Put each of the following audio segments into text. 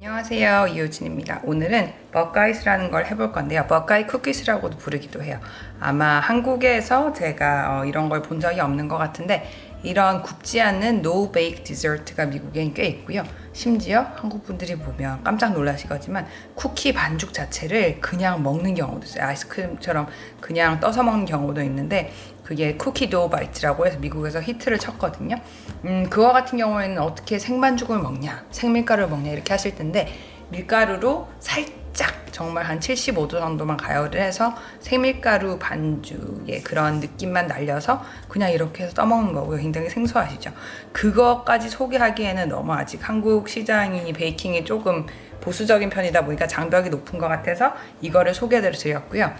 안녕하세요, 이효진입니다. 오늘은 버가이스라는 걸 해볼 건데요. 버가이 쿠키스라고도 부르기도 해요. 아마 한국에서 제가 이런 걸 본 적이 없는 것 같은데, 이런 굽지 않는 노 베이크 디저트가 미국엔 꽤 있고요. 심지어 한국 분들이 보면 깜짝 놀라시겠지만 쿠키 반죽 자체를 그냥 먹는 경우도 있어요. 아이스크림처럼 그냥 떠서 먹는 경우도 있는데, 그게 쿠키 도우 바이트라고 해서 미국에서 히트를 쳤거든요. 그거 같은 경우에는 어떻게 생반죽을 먹냐, 생밀가루를 먹냐 이렇게 하실 텐데, 밀가루로 살짝 정말 한 75도 정도만 가열을 해서 생밀가루 반죽의 그런 느낌만 날려서 그냥 이렇게 해서 떠먹는 거고요. 굉장히 생소하시죠? 그거까지 소개하기에는 너무 아직 한국 시장이 베이킹이 조금 보수적인 편이다 보니까 장벽이 높은 것 같아서 이거를 소개해드렸고요.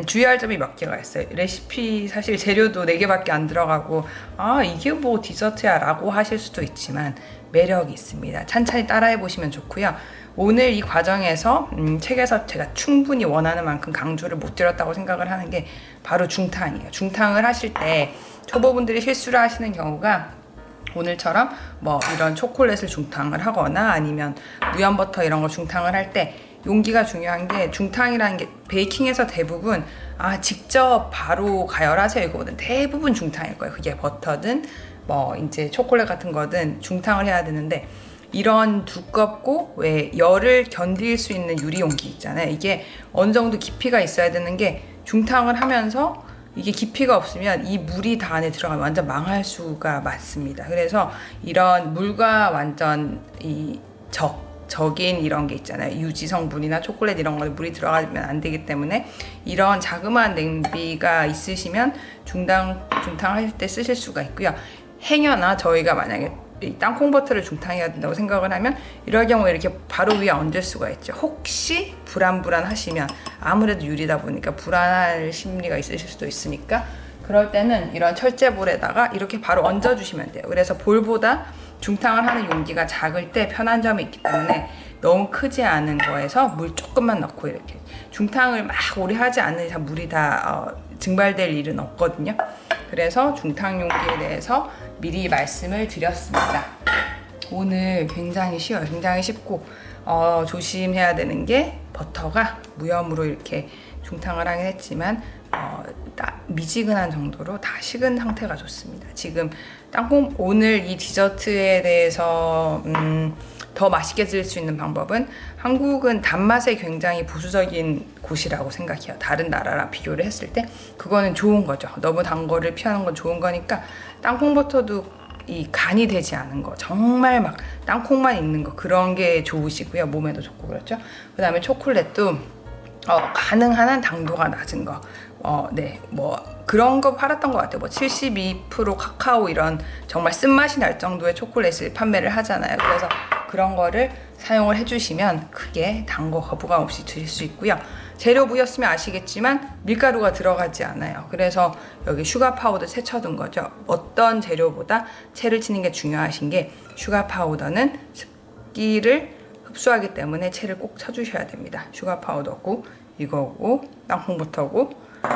주의할 점이 몇 개가 있어요. 레시피 사실 재료도 4개밖에 안 들어가고 이게 뭐 디저트야 라고 하실 수도 있지만 매력이 있습니다. 찬찬히 따라해 보시면 좋고요. 오늘 이 과정에서 책에서 제가 충분히 원하는 만큼 강조를 못 드렸다고 생각을 하는 게 바로 중탕이에요. 중탕을 하실 때 초보분들이 실수를 하시는 경우가 오늘처럼 뭐 이런 초콜릿을 중탕을 하거나 아니면 무염버터 이런 거 중탕을 할 때 용기가 중요한 게, 중탕이라는 게 베이킹에서 대부분 직접 바로 가열하세요 이거거든. 대부분 중탕일 거예요. 그게 버터든 뭐 이제 초콜릿 같은 거든 중탕을 해야 되는데, 이런 두껍고 왜 열을 견딜 수 있는 유리 용기 있잖아요. 이게 어느 정도 깊이가 있어야 되는 게, 중탕을 하면서 이게 깊이가 없으면 이 물이 다 안에 들어가면 완전 망할 수가 많습니다. 그래서 이런 물과 완전 이 적인 이런 게 있잖아요. 유지 성분이나 초콜릿 이런 거에 물이 들어가면 안 되기 때문에 이런 자그마한 냄비가 있으시면 중탕할 때 쓰실 수가 있고요. 행여나 저희가 만약에 이 땅콩버터를 중탕해야 된다고 생각을 하면 이럴 경우에 이렇게 바로 위에 얹을 수가 있죠. 혹시 불안하시면, 아무래도 유리다 보니까 불안할 심리가 있으실 수도 있으니까, 그럴 때는 이런 철제볼에다가 이렇게 바로 얹어주시면 돼요. 그래서 볼보다 중탕을 하는 용기가 작을 때 편한 점이 있기 때문에 너무 크지 않은 거에서 물 조금만 넣고 이렇게 중탕을 막 오래 하지 않는 이상 물이 다 증발될 일은 없거든요. 그래서 중탕 용기에 대해서 미리 말씀을 드렸습니다. 오늘 굉장히 쉬워요. 굉장히 쉽고 조심해야 되는 게, 버터가 무염으로 이렇게 중탕을 하긴 했지만 미지근한 정도로 다 식은 상태가 좋습니다. 지금 오늘 이 디저트에 대해서 더 맛있게 드실 수 있는 방법은, 한국은 단맛에 굉장히 보수적인 곳이라고 생각해요. 다른 나라랑 비교를 했을 때 그거는 좋은 거죠. 너무 단 거를 피하는 건 좋은 거니까, 땅콩버터도 이 간이 되지 않은 거, 정말 막 땅콩만 있는 거, 그런 게 좋으시고요. 몸에도 좋고 그렇죠. 그 다음에 초콜릿도 가능한 한 당도가 낮은 거, 뭐 그런 거 팔았던 것 같아요. 뭐 72% 카카오 이런 정말 쓴맛이 날 정도의 초콜릿을 판매를 하잖아요. 그래서 그런 거를 사용을 해주시면 크게 단 거 거부감 없이 드실 수 있고요. 재료 보셨으면 아시겠지만 밀가루가 들어가지 않아요. 그래서 여기 슈가 파우더 채 쳐둔 거죠. 어떤 재료보다 채를 치는 게 중요하신 게, 슈가 파우더는 습기를 흡수하기 때문에 채를 꼭 쳐주셔야 됩니다. 슈가 파우더고 이거고 땅콩버터고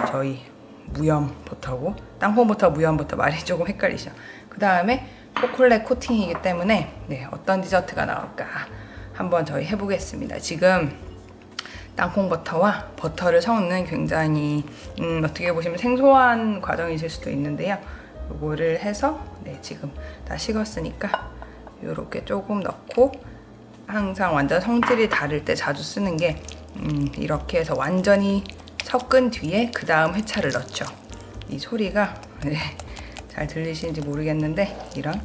저희 무염버터고, 땅콩버터 무염버터 말이 조금 헷갈리죠. 그 다음에 초콜릿 코팅이기 때문에 어떤 디저트가 나올까 한번 저희 해보겠습니다. 지금 땅콩버터와 버터를 섞는 굉장히 어떻게 보시면 생소한 과정이실 수도 있는데요. 요거를 해서 지금 다 식었으니까 요렇게 조금 넣고, 항상 완전 성질이 다를 때 자주 쓰는 게 이렇게 해서 완전히 섞은 뒤에 그 다음 회차를 넣죠. 이 소리가 잘 들리시는지 모르겠는데 이런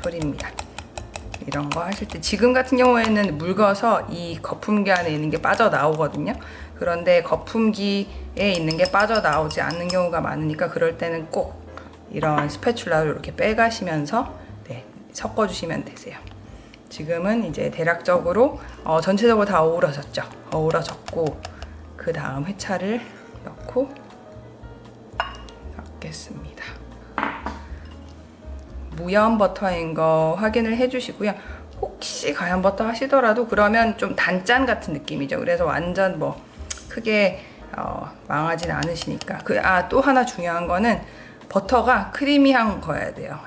소리입니다. 이런 거 하실 때, 지금 같은 경우에는 묽어서 이 거품기 안에 있는 게 빠져나오거든요. 그런데 거품기에 있는 게 빠져나오지 않는 경우가 많으니까, 그럴 때는 꼭 이런 스패츌라로 이렇게 빼가시면서 섞어주시면 되세요. 지금은 이제 대략적으로 전체적으로 다 어우러졌죠. 어우러졌고, 그 다음 회차를 넣고 섞겠습니다. 무염 버터인 거 확인을 해주시고요. 혹시 가염 버터 하시더라도 그러면 좀 단짠 같은 느낌이죠. 그래서 완전 뭐 크게 망하진 않으시니까. 또 하나 중요한 거는 버터가 크리미한 거여야 돼요.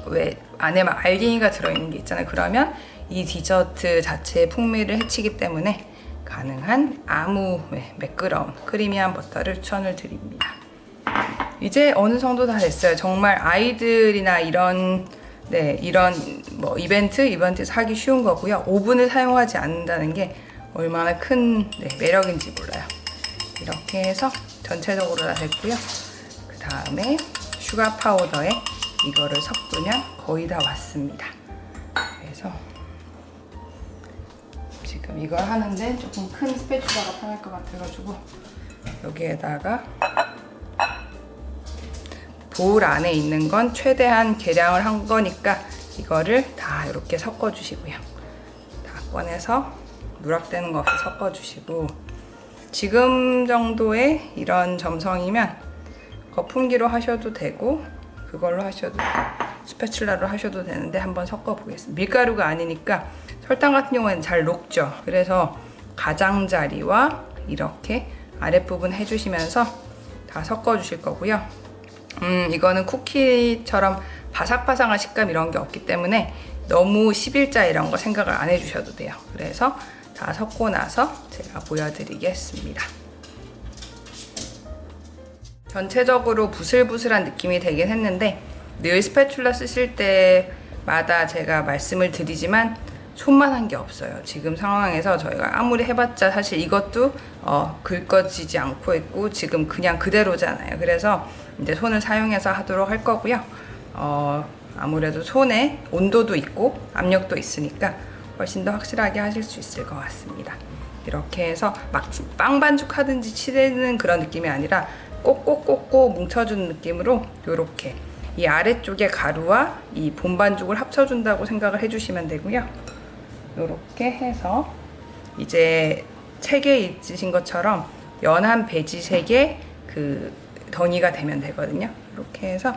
왜 안에 막 알갱이가 들어있는 게 있잖아요. 그러면 이 디저트 자체의 풍미를 해치기 때문에 가능한 아무 매끄러운 크리미한 버터를 추천을 드립니다. 이제 어느 정도 다 됐어요. 정말 아이들이나 이런 뭐 이벤트에서 하기 쉬운 거고요. 오븐을 사용하지 않는다는 게 얼마나 큰 매력인지 몰라요. 이렇게 해서 전체적으로 다 됐고요. 그 다음에 슈가 파우더에 이거를 섞으면 거의 다 왔습니다. 그래서 지금 이걸 하는데 조금 큰 스패츌라가 편할 것 같아가지고 여기에다가 볼 안에 있는 건 최대한 계량을 한 거니까 이거를 다 이렇게 섞어주시고요. 다 꺼내서 누락되는 거 없이 섞어주시고, 지금 정도의 이런 점성이면 거품기로 하셔도 되고 그걸로 하셔도 스패츌라로 하셔도 되는데 한번 섞어 보겠습니다. 밀가루가 아니니까 설탕 같은 경우에는 잘 녹죠. 그래서 가장자리와 이렇게 아랫부분 해주시면서 다 섞어 주실 거고요. 이거는 쿠키처럼 바삭바삭한 식감 이런 게 없기 때문에 너무 11자 이런 거 생각을 안 해주셔도 돼요. 그래서 다 섞고 나서 제가 보여드리겠습니다. 전체적으로 부슬부슬한 느낌이 되긴 했는데 늘 스패츌라 쓰실 때마다 제가 말씀을 드리지만 손만한 게 없어요. 지금 상황에서 저희가 아무리 해봤자 사실 이것도 긁어지지 않고 있고 지금 그냥 그대로잖아요. 그래서 이제 손을 사용해서 하도록 할 거고요. 아무래도 손에 온도도 있고 압력도 있으니까 훨씬 더 확실하게 하실 수 있을 것 같습니다. 이렇게 해서 막 빵 반죽 하든지 치대는 그런 느낌이 아니라 꼭꼭꼭꼭 뭉쳐주는 느낌으로 이렇게 이 아래쪽에 가루와 이 본반죽을 합쳐준다고 생각을 해주시면 되고요. 이렇게 해서 이제 책에 있으신 것처럼 연한 베지색의 그 덩이가 되면 되거든요. 이렇게 해서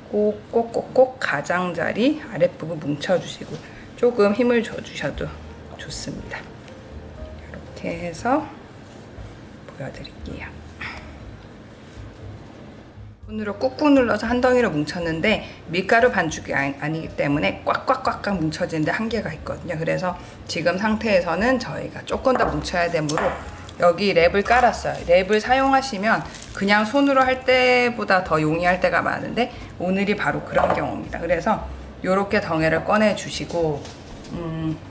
꼭꼭꼭꼭 가장자리 아랫부분 뭉쳐주시고 조금 힘을 줘주셔도 좋습니다. 이렇게 해서 보여드릴게요. 손으로 꾹꾹 눌러서 한 덩이로 뭉쳤는데 밀가루 반죽이 아니기 때문에 꽉꽉꽉꽉 뭉쳐지는데 한계가 있거든요. 그래서 지금 상태에서는 저희가 조금 더 뭉쳐야 되므로 여기 랩을 깔았어요. 랩을 사용하시면 그냥 손으로 할 때보다 더 용이할 때가 많은데 오늘이 바로 그런 경우입니다. 그래서 이렇게 덩이를 꺼내 주시고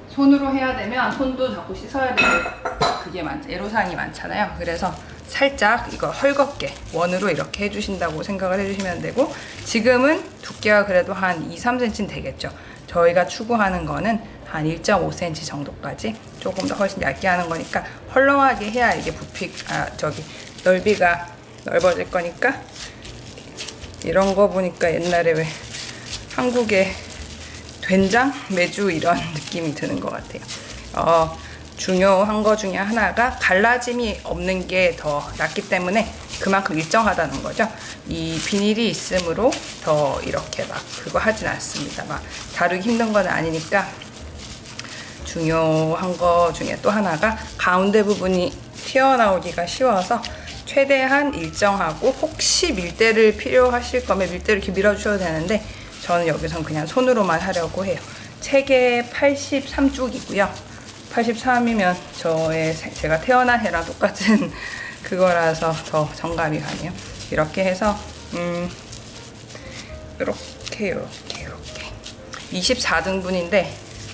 손으로 해야 되면 손도 자꾸 씻어야 되고 그게 애로사항이 많잖아요. 그래서 살짝 이거 헐겁게 원으로 이렇게 해주신다고 생각을 해주시면 되고, 지금은 두께가 그래도 한 2-3cm는 되겠죠. 저희가 추구하는 거는 한 1.5cm 정도까지 조금 더 훨씬 얇게 하는 거니까 헐렁하게 해야 이게 넓이가 넓어질 거니까. 이런 거 보니까 옛날에 왜 한국의 된장? 메주 이런 느낌이 드는 것 같아요. 중요한 거 중에 하나가 갈라짐이 없는 게 더 낫기 때문에 그만큼 일정하다는 거죠. 이 비닐이 있으므로 더 이렇게 막 그거 하진 않습니다. 막 다루기 힘든 건 아니니까. 중요한 거 중에 또 하나가 가운데 부분이 튀어나오기가 쉬워서 최대한 일정하고, 혹시 밀대를 필요하실 거면 밀대를 이렇게 밀어주셔도 되는데 저는 여기선 그냥 손으로만 하려고 해요. 책에 83쪽이고요. 83이면 제가 태어난 해랑 똑같은 그거라서 더 정감이 가네요. 이렇게 해서 이렇게 24등분인데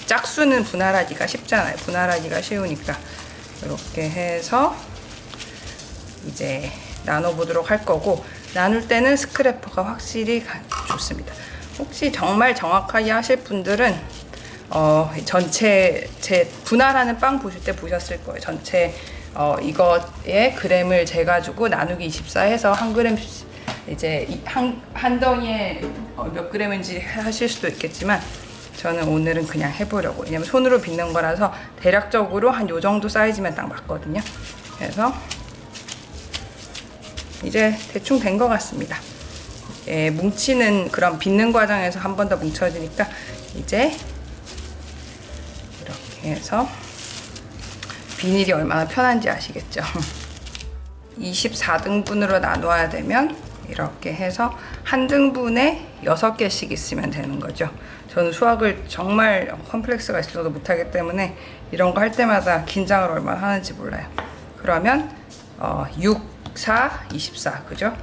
짝수는 분할하기가 쉽잖아요. 분할하기가 쉬우니까 이렇게 해서 이제 나눠보도록 할 거고, 나눌 때는 스크래퍼가 확실히 좋습니다. 혹시 정말 정확하게 하실 분들은 전체 제 분할하는 빵 보실 때 보셨을 거예요. 전체 이거에 그램을 재가지고 나누기 24 해서 한 그램 이제 한 덩이에 몇 그램인지 하실 수도 있겠지만 저는 오늘은 그냥 해보려고. 왜냐면 손으로 빚는 거라서 대략적으로 한 요 정도 사이즈면 딱 맞거든요. 그래서 이제 대충 된 것 같습니다. 뭉치는 그런 빚는 과정에서 한 번 더 뭉쳐지니까 이제 이렇게 해서 비닐이 얼마나 편한지 아시겠죠? 24등분으로 나누어야 되면 이렇게 해서 한 등분에 6개씩 있으면 되는 거죠. 저는 수학을 정말 컴플렉스가 있어도 못하기 때문에 이런 거 할 때마다 긴장을 얼마나 하는지 몰라요. 그러면 6, 4, 24 그죠?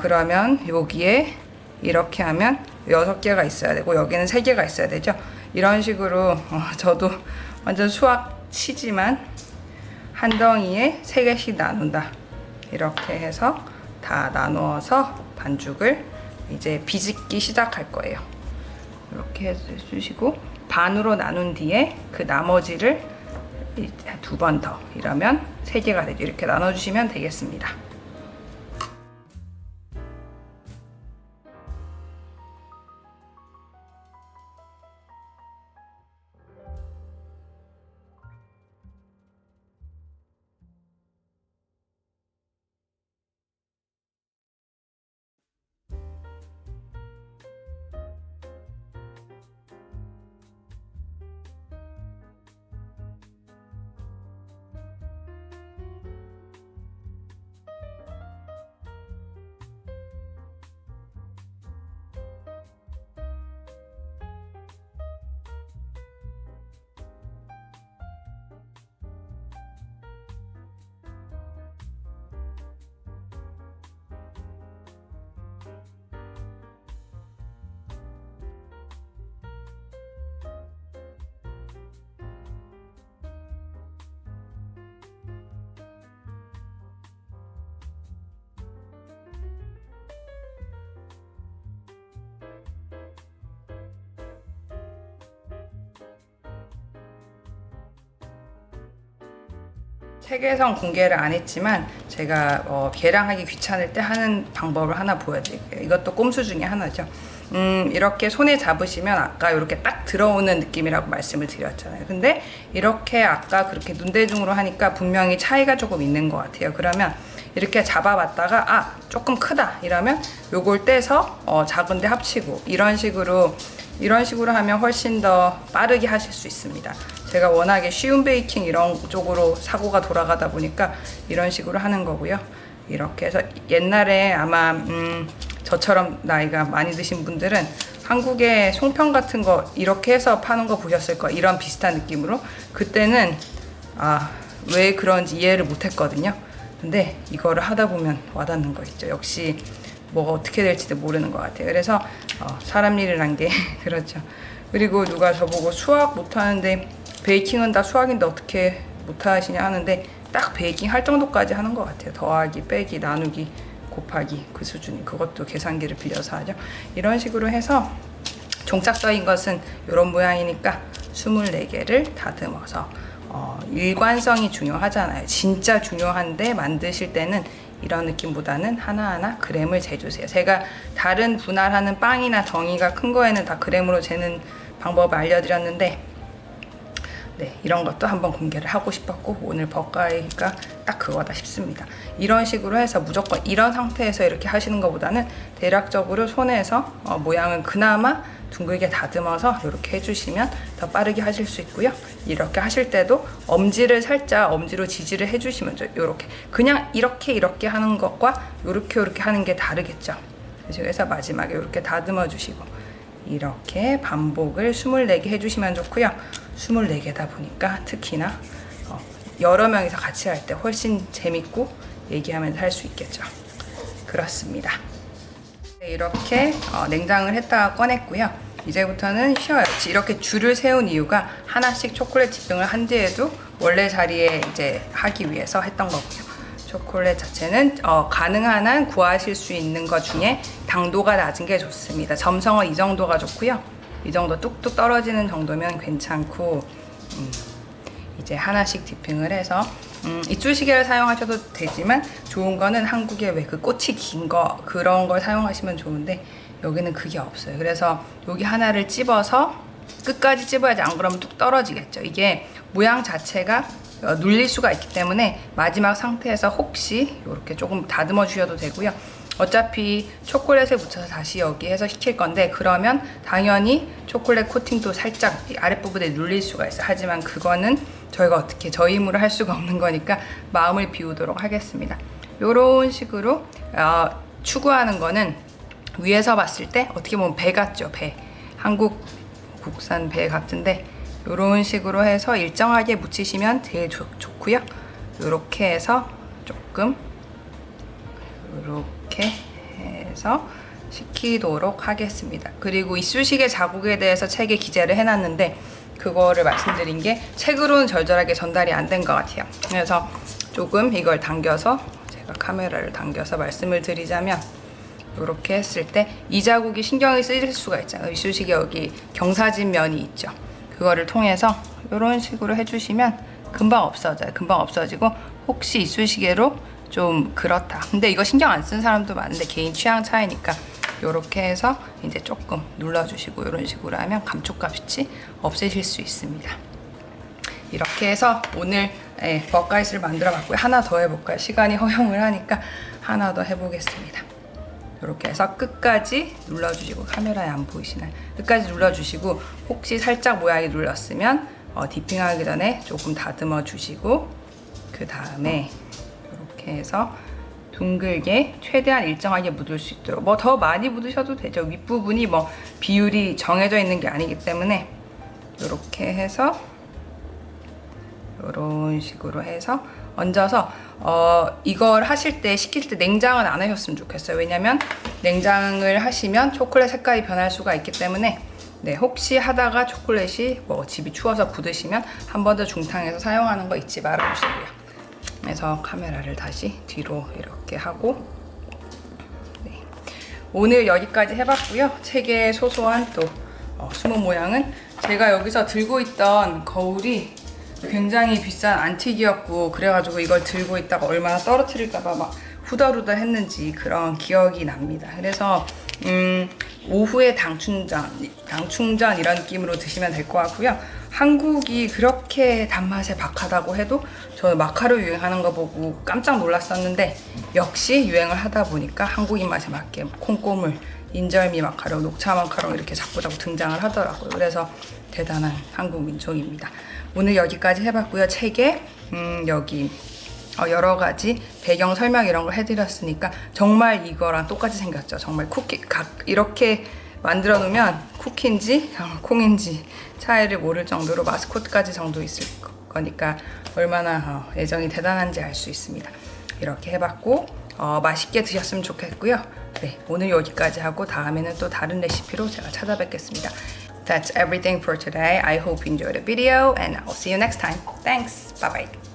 그러면 여기에 이렇게 하면 6개가 있어야 되고 여기는 3개가 있어야 되죠. 이런 식으로 저도 완전 수학 치지만 한 덩이에 3개씩 나눈다. 이렇게 해서 다 나누어서 반죽을 이제 비집기 시작할 거예요. 이렇게 해주시고 반으로 나눈 뒤에 그 나머지를 2번 더, 이러면 3개가 되죠. 이렇게 나눠주시면 되겠습니다. 책에선 공개를 안 했지만 제가 계량하기 귀찮을 때 하는 방법을 하나 보여드릴게요. 이것도 꼼수 중에 하나죠. 이렇게 손에 잡으시면 아까 이렇게 딱 들어오는 느낌이라고 말씀을 드렸잖아요. 근데 이렇게 아까 그렇게 눈대중으로 하니까 분명히 차이가 조금 있는 것 같아요. 그러면 이렇게 잡아봤다가 조금 크다 이러면 요걸 떼서 작은데 합치고 이런 식으로 하면 훨씬 더 빠르게 하실 수 있습니다. 제가 워낙에 쉬운 베이킹 이런 쪽으로 사고가 돌아가다 보니까 이런 식으로 하는 거고요. 이렇게 해서 옛날에 아마 저처럼 나이가 많이 드신 분들은 한국에 송편 같은 거 이렇게 해서 파는 거 보셨을 거예요. 이런 비슷한 느낌으로. 그때는 왜 그런지 이해를 못 했거든요. 근데 이거를 하다 보면 와닿는 거 있죠. 역시 뭐가 어떻게 될지도 모르는 것 같아요. 그래서 사람 일이란 게 그렇죠. 그리고 누가 저보고 수학 못하는데 베이킹은 다 수학인데 어떻게 못하시냐 하는데 딱 베이킹 할 정도까지 하는 것 같아요. 더하기, 빼기, 나누기, 곱하기 그 수준이. 그것도 계산기를 빌려서 하죠. 이런 식으로 해서 종착서인 것은 이런 모양이니까 24개를 다듬어서 일관성이 중요하잖아요. 진짜 중요한데 만드실 때는 이런 느낌보다는 하나하나 그램을 재주세요. 제가 다른 분할하는 빵이나 덩이가 큰 거에는 다 그램으로 재는 방법을 알려드렸는데 이런 것도 한번 공개를 하고 싶었고 오늘 버가이가 딱 그거다 싶습니다. 이런 식으로 해서 무조건 이런 상태에서 이렇게 하시는 것보다는 대략적으로 손에서 모양을 그나마 둥글게 다듬어서 이렇게 해주시면 더 빠르게 하실 수 있고요. 이렇게 하실 때도 엄지를 살짝 엄지로 지지를 해주시면 이렇게 그냥 이렇게 하는 것과 이렇게 하는 게 다르겠죠. 그래서 마지막에 이렇게 다듬어 주시고 이렇게 반복을 24개 해주시면 좋고요. 24개다 보니까 특히나 여러 명이서 같이 할 때 훨씬 재밌고 얘기하면서 할 수 있겠죠. 그렇습니다. 이렇게 냉장을 했다가 꺼냈고요. 이제부터는 쉬어요. 이렇게 줄을 세운 이유가 하나씩 초콜릿 디핑을 한 뒤에도 원래 자리에 이제 하기 위해서 했던 거고요. 초콜릿 자체는 가능한 한 구하실 수 있는 것 중에 당도가 낮은 게 좋습니다. 점성은 이 정도가 좋고요. 이 정도 뚝뚝 떨어지는 정도면 괜찮고 이제 하나씩 디핑을 해서 이쑤시개를 사용하셔도 되지만 좋은 거는 한국에 왜 그 꽃이 긴 거 그런 걸 사용하시면 좋은데 여기는 그게 없어요. 그래서 여기 하나를 찝어서 끝까지 찝어야지, 안 그러면 뚝 떨어지겠죠. 이게 모양 자체가 눌릴 수가 있기 때문에 마지막 상태에서 혹시 이렇게 조금 다듬어 주셔도 되고요. 어차피 초콜릿을 묻혀서 다시 여기 해서 식힐 건데 그러면 당연히 초콜릿 코팅도 살짝 아랫부분에 눌릴 수가 있어요. 하지만 그거는 저희가 어떻게 저희 힘으로 할 수가 없는 거니까 마음을 비우도록 하겠습니다. 이런 식으로 추구하는 거는 위에서 봤을 때 어떻게 보면 배 같죠. 배. 한국 국산 배 같은데 이런 식으로 해서 일정하게 묻히시면 제일 좋고요. 이렇게 해서 조금 이렇게 해서 식히도록 하겠습니다. 그리고 이쑤시개 자국에 대해서 책에 기재를 해놨는데 그거를 말씀드린 게 책으로는 절절하게 전달이 안 된 것 같아요. 그래서 조금 이걸 당겨서 제가 카메라를 당겨서 말씀을 드리자면 이렇게 했을 때 이 자국이 신경이 쓰일 수가 있잖아요. 이쑤시개 여기 경사진 면이 있죠. 그거를 통해서 이런 식으로 해주시면 금방 없어져요. 금방 없어지고 혹시 이쑤시개로 좀 그렇다. 근데 이거 신경 안 쓴 사람도 많은데 개인 취향 차이니까 이렇게 해서 이제 조금 눌러주시고 이런 식으로 하면 감촉값이 없애실 수 있습니다. 이렇게 해서 오늘 버가이스를 만들어 봤고요. 하나 더 해볼까요? 시간이 허용을 하니까 하나 더 해보겠습니다. 이렇게 해서 끝까지 눌러주시고 카메라에 안 보이시나요? 끝까지 눌러주시고 혹시 살짝 모양이 눌렀으면 디핑하기 전에 조금 다듬어 주시고 그 다음에 이렇게 해서 둥글게 최대한 일정하게 묻을 수 있도록 뭐 더 많이 묻으셔도 되죠. 윗부분이 뭐 비율이 정해져 있는 게 아니기 때문에 이렇게 해서 이런 식으로 해서 얹어서 이걸 하실 때 식힐 때 냉장은 안 하셨으면 좋겠어요. 왜냐면 냉장을 하시면 초콜릿 색깔이 변할 수가 있기 때문에 네, 혹시 하다가 초콜릿이 뭐 집이 추워서 굳으시면 한 번 더 중탕해서 사용하는 거 잊지 말아주시고요. 그래서 카메라를 다시 뒤로 이렇게 하고 네. 오늘 여기까지 해봤고요. 책의 소소한 또 숨은 모양은 제가 여기서 들고 있던 거울이 굉장히 비싼 안틱이었고 그래가지고 이걸 들고 있다가 얼마나 떨어뜨릴까봐 막 후덜후덜 했는지 그런 기억이 납니다. 그래서 오후에 당충전 이런 느낌으로 드시면 될 것 같고요. 한국이 그렇게 단맛에 박하다고 해도 저는 마카로 유행하는 거 보고 깜짝 놀랐었는데 역시 유행을 하다 보니까 한국 입맛에 맞게 콩고물, 인절미 마카롱, 녹차 마카롱 이렇게 자꾸 등장을 하더라고요. 그래서 대단한 한국 민족입니다. 오늘 여기까지 해봤고요. 책에 여기 여러 가지 배경 설명 이런 걸 해드렸으니까 정말 이거랑 똑같이 생겼죠. 정말 쿠키 이렇게 만들어 놓으면 쿠키인지 콩인지 차이를 모를 정도로 마스코트까지 정도 있을 거니까 얼마나 애정이 대단한지 알 수 있습니다. 이렇게 해봤고 맛있게 드셨으면 좋겠고요. 네, 오늘 여기까지 하고 다음에는 또 다른 레시피로 제가 찾아뵙겠습니다. That's everything for today. I hope you enjoyed the video and I'll see you next time. Thanks. Bye bye.